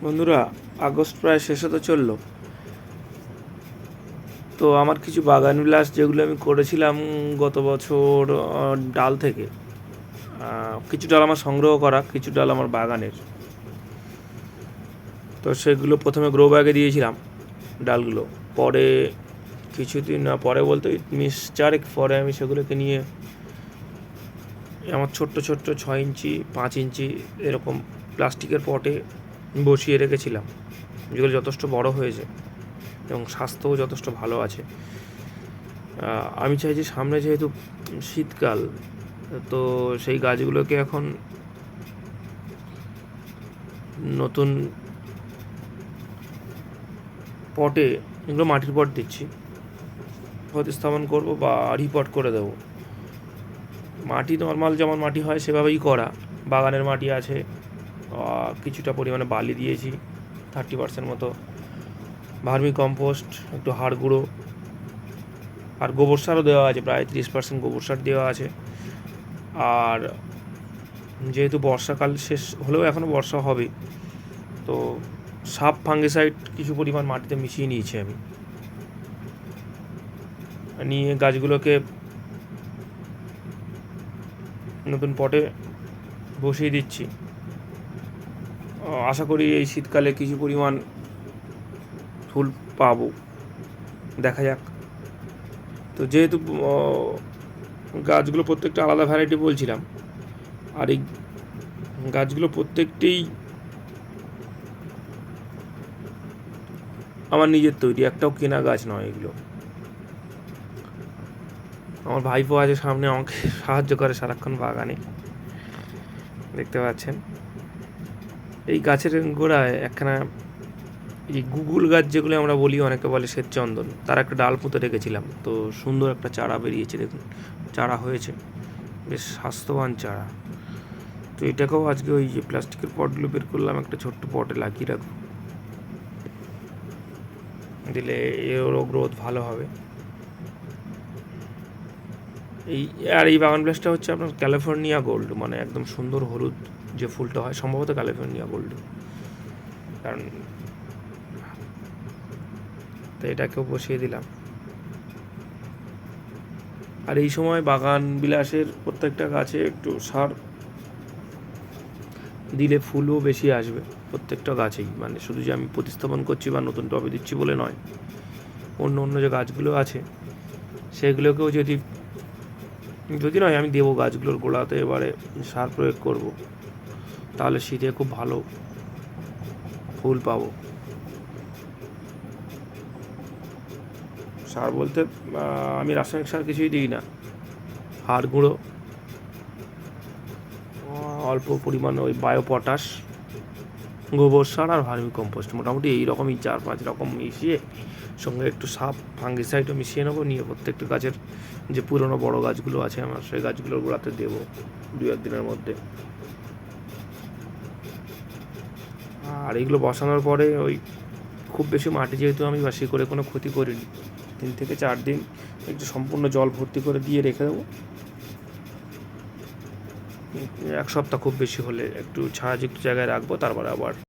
বন্ধুরা, আগস্ট প্রায় শেষ হতে চললো। তো আমার কিছু বাগান বিলাস যেগুলো আমি করেছিলাম গত বছর ডাল থেকে, কিছু ডাল আমার সংগ্রহ করা, কিছু ডাল আমার বাগানের। তো সেগুলো প্রথমে গ্রো ব্যাগে দিয়েছিলাম ডালগুলো। পরে কিছুদিন পরে বলতে চারেক পরে আমি সেগুলোকে নিয়ে আমার ছোট্ট ছোট্ট 6 ইঞ্চি 5 ইঞ্চি এরকম প্লাস্টিকের পটে বসিয়ে রেখেছিলাম, যেগুলো যথেষ্ট বড় হয়েছে এবং স্বাস্থ্যও যথেষ্ট ভালো আছে। আমি চাই যে সামনে যেহেতু শীতকাল, তো সেই গাছগুলোকে এখন নতুন পটে, এগুলো মাটির পট দিচ্ছি, প্রতিস্থাপন করব বা রিপট করে দেব। মাটি নর্মাল যেমন মাটি হয় সেভাবেই করা, বাগানের মাটি আছে, কিছুটা পরিমাণে বালি দিয়েছি, 30% মতো ভার্মি কম্পোস্ট, একটু হাড় গুঁড়ো আর গোবর সারও দেওয়া আছে, প্রায় 30% গোবর সার দেওয়া আছে। আর যেহেতু বর্ষাকাল শেষ হলেও এখনও বর্ষা হবে, তো সাপ ফাঙ্গিসাইড কিছু পরিমাণ মাটিতে মিশিয়ে নিয়েছি আমি, নিয়ে গাছগুলোকে নতুন পটে বসিয়ে দিচ্ছি। আশা করি এই শীতকালে কিছু পরিমাণ ফুল পাবো, দেখা যাক। তো যেহেতু গাছগুলো প্রত্যেকটা আলাদা ভ্যারাইটি বলছিলাম, আর এই গাছগুলো প্রত্যেকটিই আমার নিজের তৈরি, একটাও কেনা গাছ নয় এগুলো। আমার ভাইপো আছে সামনে, আমাকে সাহায্য করে সারাক্ষণ বাগানে, দেখতে পাচ্ছেন। এই গাছের গোড়ায় একখানা এই গুগল গাছ যেগুলো আমরা বলি, অনেকে বলে শ্বেতচন্দন, তার একটা ডাল পুঁতে রেখেছিলাম। তো সুন্দর একটা চারা বেরিয়েছে, দেখুন চারা হয়েছে, বেশ স্বাস্থ্যবান চারা। তো এটাকেও আজকে ওই যে প্লাস্টিকের পটগুলো বের করলাম, একটা ছোট্ট পটে লাগিয়ে রাখবো, দিলে এরও গ্রোথ ভালো হবে। এই বাগান প্লাসটা হচ্ছে আপনার ক্যালিফোর্নিয়া গোল্ড, মানে একদম সুন্দর হলুদ যে ফুলটা হয়, সম্ভবত ক্যালিফোর্নিয়া গোল্ড। কারণ তো এটাকেও বসিয়ে দিলাম। আর এই সময় বাগান বিলাসের প্রত্যেকটা গাছে একটু সার দিলে ফুলও বেশি আসবে প্রত্যেকটা গাছেই, মানে শুধু যে আমি প্রতিস্থাপন করছি বা নতুন টবে দিচ্ছি বলে নয়, অন্য অন্য যে গাছগুলো আছে সেগুলোকেও যদি নয় আমি দেবো গাছগুলোর গোড়াতে, এবারে সার প্রয়োগ করব, তাহলে শীতে খুব ভালো ফুল পাবো। সার বলতে আমি রাসায়নিক সার কিছুই দিই না, হাড় গুঁড়ো, অল্প পরিমাণ ওই বায়ো পটাশ, গোবর সার আর ভার্মি কম্পোস্ট, মোটামুটি এই রকমই 4-5 রকম মিশিয়ে, সঙ্গে একটু সাপ ফাঙ্গিসাইডও মিশিয়ে নেবো, নিয়ে প্রত্যেকটা গাছের যে পুরনো বড় গাছগুলো আছে আমার, সেই গাছগুলোর গোড়াতে দেবো 2-1 দিনের মধ্যে। আর এইগুলো বসানোর পরে ওই খুব বেশি মাটি যেহেতু আমি বাসি করে কোনো ক্ষতি করিনি, 3 থেকে 4 দিন একটু সম্পূর্ণ জল ভর্তি করে দিয়ে রেখে দেবো। 1 সপ্তাহ খুব বেশি হলে একটু ছায়াযুক্ত জায়গায় রাখবো, তারপরে আবার